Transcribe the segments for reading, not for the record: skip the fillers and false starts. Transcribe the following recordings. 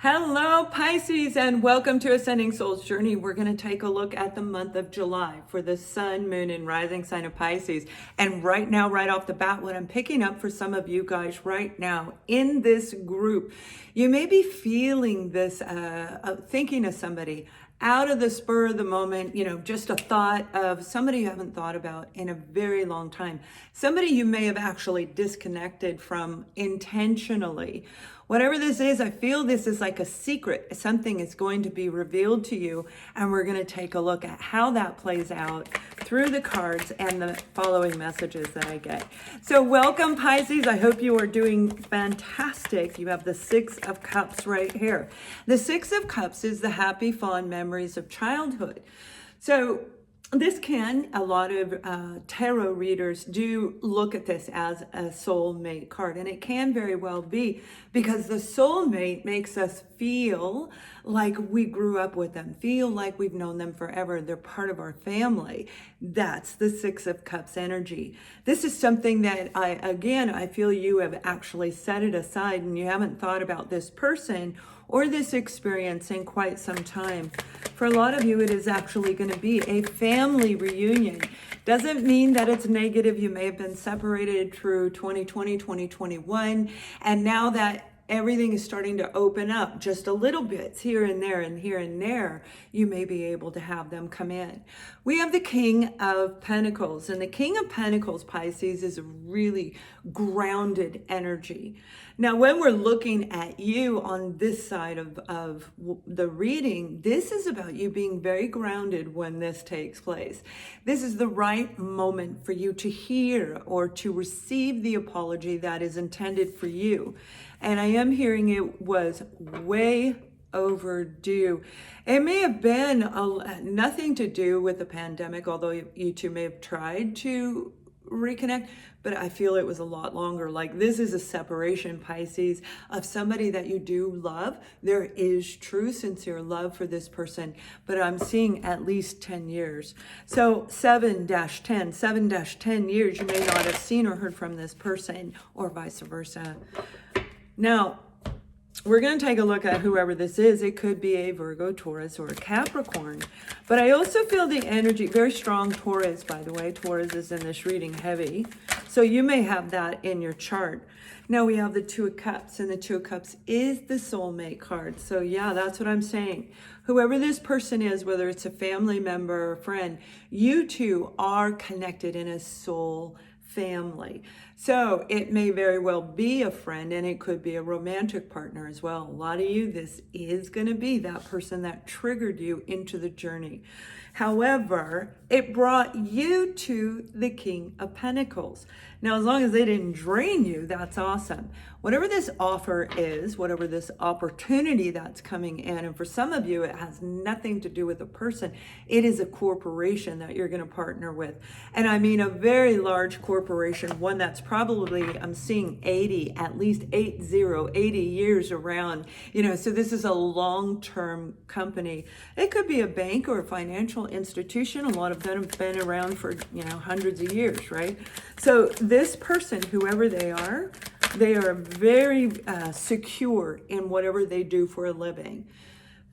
Hello, Pisces, and welcome to Ascending Souls Journey. We're going to take a look at the month of July for the sun, moon, and rising sign of Pisces. And right now, right off the bat, what I'm picking up for some of you guys right now in this group, you may be feeling this, thinking of somebody out of the spur of the moment, just a thought of somebody you haven't thought about in a very long time. Somebody you may have actually disconnected from intentionally. Whatever this is, I feel this is like a secret. Something is going to be revealed to you, and we're going to take a look at how that plays out through the cards and the following messages that I get. So welcome, Pisces. I hope you are doing fantastic. You have the Six of Cups right here. The Six of Cups is the happy, fond memories of childhood. So a lot of tarot readers do look at this as a soulmate card, and it can very well be because the soulmate makes us feel like we grew up with them, feel like we've known them forever. They're part of our family. That's the Six of Cups energy. This is something that I feel you have actually set it aside and you haven't thought about this person or this experience in quite some time. For a lot of you, it is actually going to be a family reunion. Doesn't mean that it's negative. You may have been separated through 2020, 2021, and now that everything is starting to open up just a little bit here and there and here and there, you may be able to have them come in. We have the King of Pentacles, and the King of Pentacles, Pisces, is a really grounded energy. Now, when we're looking at you on this side of the reading, this is about you being very grounded when this takes place. This is the right moment for you to hear or to receive the apology that is intended for you. And I am hearing it was way overdue. It may have been nothing to do with the pandemic, although you two may have tried to reconnect, but I feel it was a lot longer. Like, this is a separation, Pisces, of somebody that you do love. There is true, sincere love for this person, but I'm seeing at least 10 years. So 7-10 years, you may not have seen or heard from this person, or vice versa. Now, we're going to take a look at whoever this is. It could be a Virgo, Taurus, or a Capricorn. But I also feel the energy, very strong Taurus, by the way. Taurus is in this reading heavy. So you may have that in your chart. Now we have the Two of Cups, and the Two of Cups is the soulmate card. So yeah, that's what I'm saying. Whoever this person is, whether it's a family member or a friend, you two are connected in a soul family. So it may very well be a friend, and it could be a romantic partner as well. A lot of you, this is going to be that person that triggered you into the journey. However, it brought you to the King of Pentacles. Now, as long as they didn't drain you, that's awesome. Whatever this offer is, whatever this opportunity that's coming in, and for some of you, it has nothing to do with a person. It is a corporation that you're going to partner with. And I mean a very large corporation, one that's probably, I'm seeing 80, at least 80 years around. So this is a long-term company. It could be a bank or a financial institution. A lot of them have been around for, hundreds of years, right? So this person, whoever they are very secure in whatever they do for a living.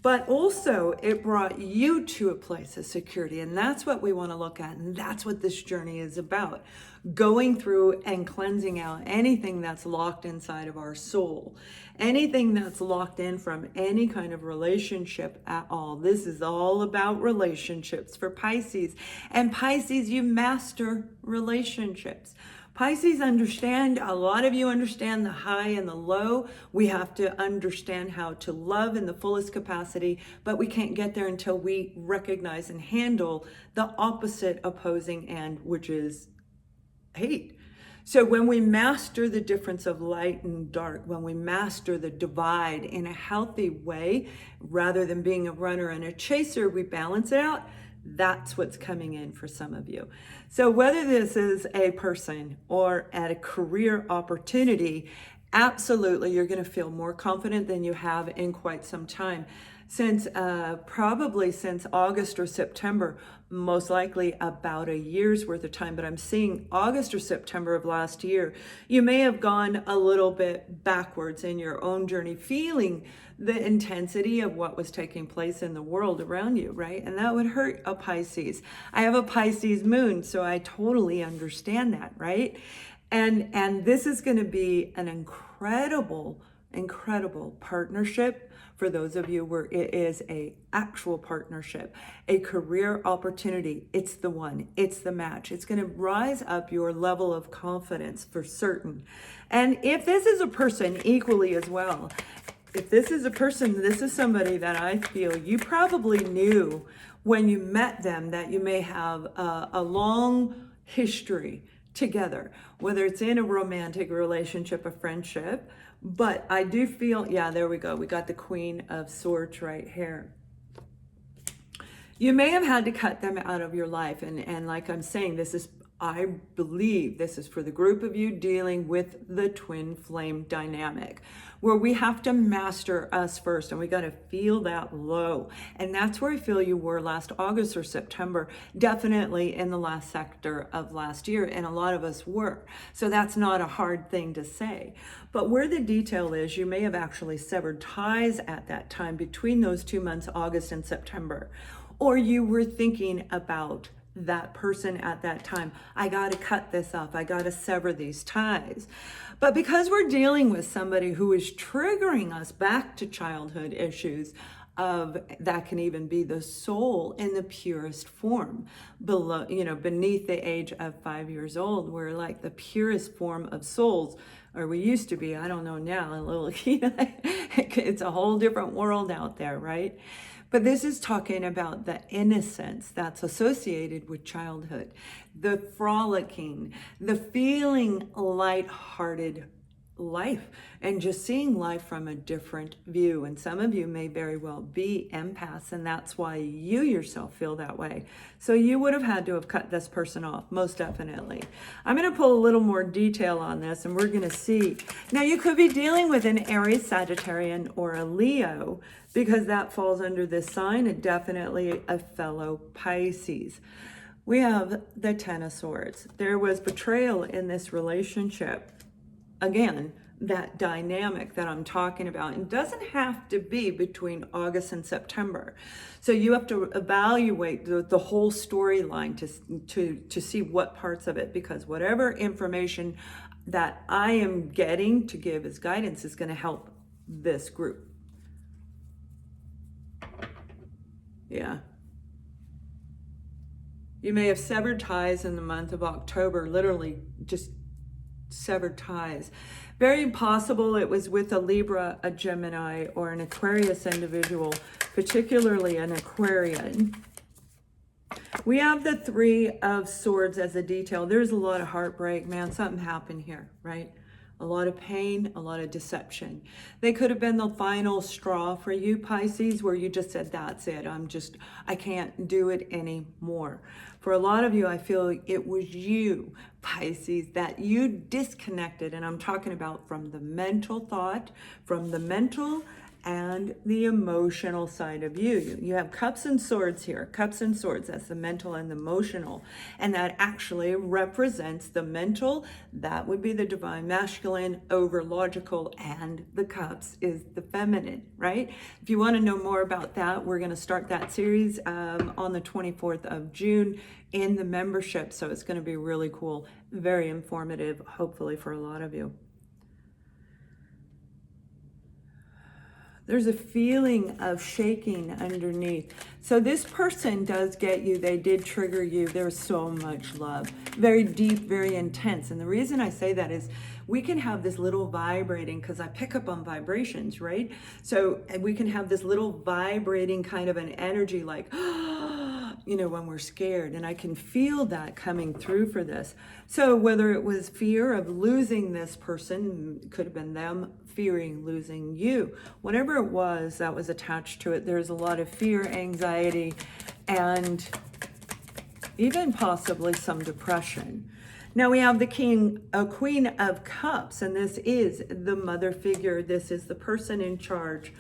But also, it brought you to a place of security, and that's what we want to look at, and that's what this journey is about. Going through and cleansing out anything that's locked inside of our soul, anything that's locked in from any kind of relationship at all. This is all about relationships for Pisces. And Pisces, you master relationships. Pisces understand, a lot of you understand the high and the low. We have to understand how to love in the fullest capacity, but we can't get there until we recognize and handle the opposite opposing end, which is hate. So when we master the difference of light and dark, when we master the divide in a healthy way, rather than being a runner and a chaser, we balance it out. That's what's coming in for some of you. So whether this is a person or at a career opportunity, Absolutely, you're going to feel more confident than you have in quite some time. Since probably since August or September, most likely about a year's worth of time, but I'm seeing August or September of last year, you may have gone a little bit backwards in your own journey, feeling the intensity of what was taking place in the world around you, right? And that would hurt a Pisces. I have a Pisces moon, so I totally understand that, right? And this is going to be an incredible partnership for those of you where it is a actual partnership, a career opportunity. It's the one, it's the match. It's going to rise up your level of confidence for certain. And if this is a person equally as well, if this is a person, this is somebody that I feel you probably knew when you met them that you may have a long history together, whether it's in a romantic relationship, a friendship. But I do feel, yeah, there we go. We got the Queen of Swords right here. You may have had to cut them out of your life. And like I'm saying, this is, I believe this is for the group of you dealing with the twin flame dynamic, where we have to master us first, and we got to feel that low. And that's where I feel you were last August or September, definitely in the last sector of last year, and a lot of us were. So that's not a hard thing to say. But where the detail is, you may have actually severed ties at that time between those 2 months, August and September, or you were thinking about that person at that time. I got to cut this off. I got to sever these ties. But because we're dealing with somebody who is triggering us back to childhood issues of that can even be the soul in the purest form, below, beneath the age of 5 years old, we're like the purest form of souls, or we used to be. I don't know now, a little, it's a whole different world out there, right? But this is talking about the innocence that's associated with childhood, the frolicking, the feeling lighthearted life, and just seeing life from a different view. And some of you may very well be empaths, and that's why you yourself feel that way. So you would have had to have cut this person off, most definitely. I'm going to pull a little more detail on this, and we're going to see. Now, you could be dealing with an Aries, Sagittarian, or a Leo, because that falls under this sign, and definitely a fellow Pisces. We have the Ten of Swords. There was betrayal in this relationship. Again, that dynamic that I'm talking about, and doesn't have to be between August and September. So you have to evaluate the whole storyline to see what parts of it, because whatever information that I am getting to give as guidance is going to help this group. Yeah. You may have severed ties in the month of October, literally just severed ties. Very possible it was with a Libra, a Gemini, or an Aquarius individual, particularly an Aquarian. We have the Three of Swords as a detail. There's a lot of heartbreak, man. Something happened here, right? A lot of pain, a lot of deception. They could have been the final straw for you, Pisces, where you just said, that's it. I can't do it anymore. For a lot of you, I feel it was you, Pisces, that you disconnected. And I'm talking about from the mental thought, from the mental and the emotional side of you. You have Cups and Swords here. Cups and Swords, that's the mental and the emotional. And that actually represents the mental. That would be the divine masculine over logical, and the Cups is the feminine, right? If you want to know more about that, we're going to start that series on the 24th of June in the membership. So it's going to be really cool, very informative, hopefully for a lot of you. There's a feeling of shaking underneath. So this person does get you. They did trigger you. There's so much love. Very deep, very intense. And the reason I say that is we can have this little vibrating, because I pick up on vibrations, right? So we can have this little vibrating kind of an energy like, when we're scared. And I can feel that coming through for this. So whether it was fear of losing this person, could have been them fearing losing you, whatever it was that was attached to it, there's a lot of fear, anxiety, and even possibly some depression. Now we have the Queen of Cups, and this is the mother figure. This is the person in charge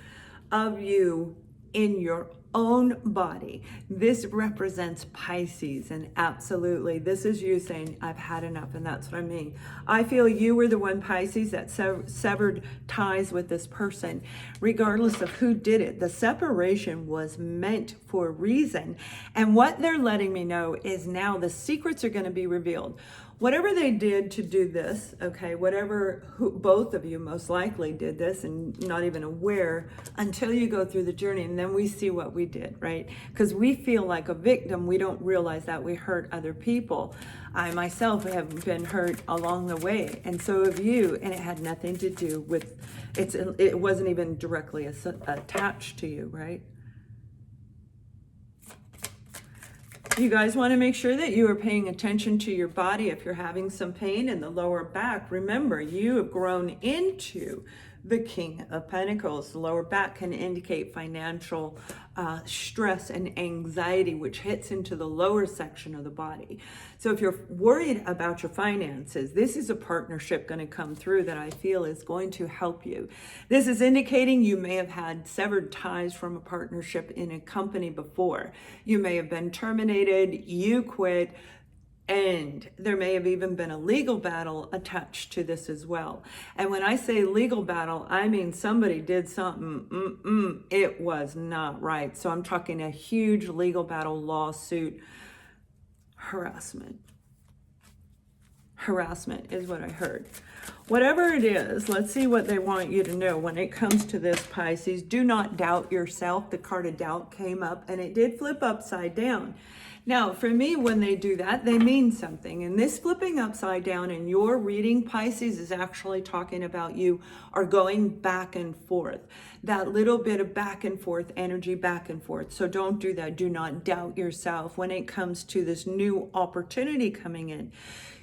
of you in your own body. This represents Pisces, and absolutely, this is you saying, I've had enough, and that's what I mean. I feel you were the one, Pisces, that severed ties with this person, regardless of who did it. The separation was meant for a reason, and what they're letting me know is now the secrets are going to be revealed. Whatever they did to do this, okay, both of you most likely did this and not even aware until you go through the journey, and then we see what we did, right? Because we feel like a victim. We don't realize that we hurt other people. I myself have been hurt along the way, and so have you, and it had nothing to do with, it wasn't even directly attached to you, right? You guys want to make sure that you are paying attention to your body. If you're having some pain in the lower back, remember, you have grown into the King of Pentacles. The lower back can indicate financial stress and anxiety, which hits into the lower section of the body. So if you're worried about your finances, this is a partnership going to come through that I feel is going to help you. This is indicating you may have had severed ties from a partnership in a company before. You may have been terminated, you quit, and there may have even been a legal battle attached to this as well. And when I say legal battle, I mean somebody did something, it was not right. So I'm talking a huge legal battle, lawsuit, harassment. Harassment is what I heard. Whatever it is, let's see what they want you to know when it comes to this, Pisces. Do not doubt yourself. The card of doubt came up and it did flip upside down. Now, for me, when they do that, they mean something. And this flipping upside down in your reading, Pisces, is actually talking about you are going back and forth. That little bit of back and forth energy, back and forth. So don't do that. Do not doubt yourself when it comes to this new opportunity coming in.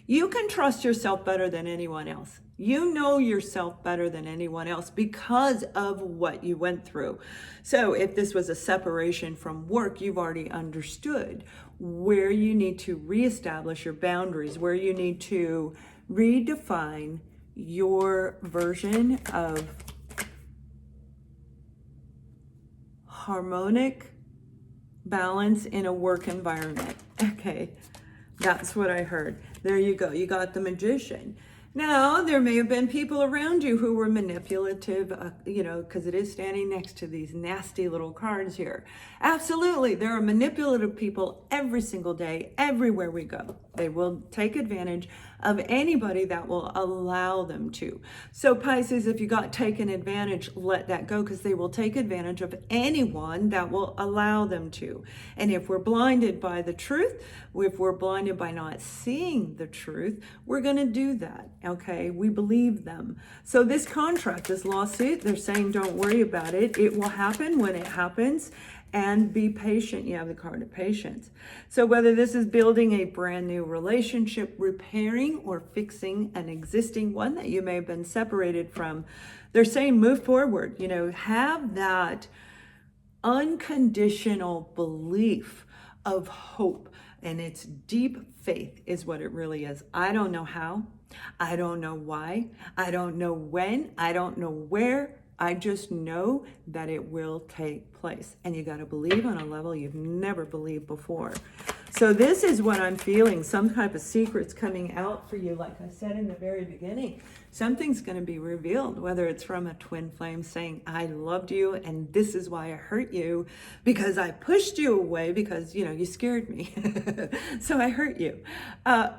You can trust yourself better than anyone else. You know yourself better than anyone else because of what you went through. So if this was a separation from work, you've already understood where you need to reestablish your boundaries, where you need to redefine your version of harmonic balance in a work environment. Okay. That's what I heard. There you go. You got the Magician. Now, there may have been people around you who were manipulative, because it is standing next to these nasty little cards here. Absolutely. There are manipulative people every single day, everywhere we go. They will take advantage of anybody that will allow them to. So Pisces, if you got taken advantage, let that go, because they will take advantage of anyone that will allow them to. And if we're blinded by the truth, if we're blinded by not seeing the truth, we're going to do that. Okay, we believe them. So this contract, this lawsuit, they're saying don't worry about it. It will happen when it happens, and be patient. You have the card of patience. So whether this is building a brand new relationship, repairing or fixing an existing one that you may have been separated from, they're saying move forward. Have that unconditional belief of hope, and it's deep faith is what it really is. I don't know how. I don't know why. I don't know when. I don't know where. I just know that it will take place. And you got to believe on a level you've never believed before. So this is what I'm feeling. Some type of secret's coming out for you. Like I said in the very beginning, something's going to be revealed, whether it's from a twin flame saying, I loved you and this is why I hurt you, because I pushed you away because, you scared me. So I hurt you.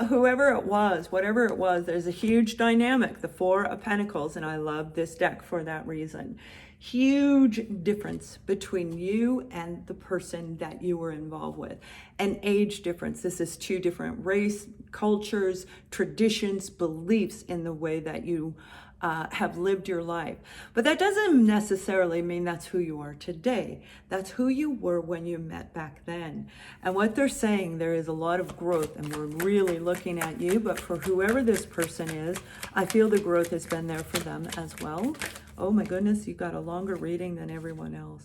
Whoever it was, whatever it was, there's a huge dynamic, the Four of Pentacles, and I love this deck for that reason. Huge difference between you and the person that you were involved with. An age difference. This is two different race, cultures, traditions, beliefs in the way that you have lived your life. But that doesn't necessarily mean that's who you are today. That's who you were when you met back then. And what they're saying, there is a lot of growth, and we're really looking at you, but for whoever this person is, I feel the growth has been there for them as well. Oh my goodness, you got a longer reading than everyone else.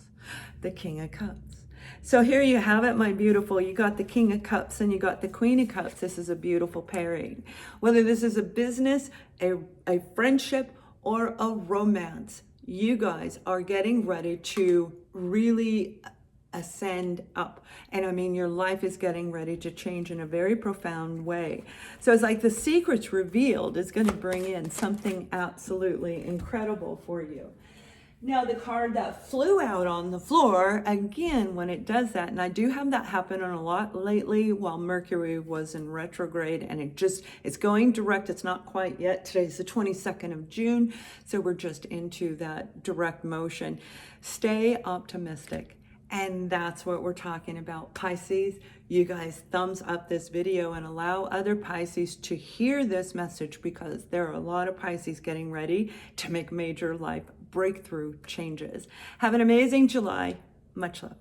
The King of Cups. So here you have it, my beautiful. You got the King of Cups and you got the Queen of Cups. This is a beautiful pairing. Whether this is a business, a friendship, or a romance, you guys are getting ready to really ascend up. And I mean, your life is getting ready to change in a very profound way. So it's like the secrets revealed is going to bring in something absolutely incredible for you. Now, the card that flew out on the floor, again, when it does that, and I do have that happen a lot lately while Mercury was in retrograde, and it's going direct. It's not quite yet. Today's the 22nd of June, so we're just into that direct motion. Stay optimistic. And that's what we're talking about. Pisces, you guys thumbs up this video and allow other Pisces to hear this message, because there are a lot of Pisces getting ready to make major life breakthrough changes. Have an amazing July. Much love.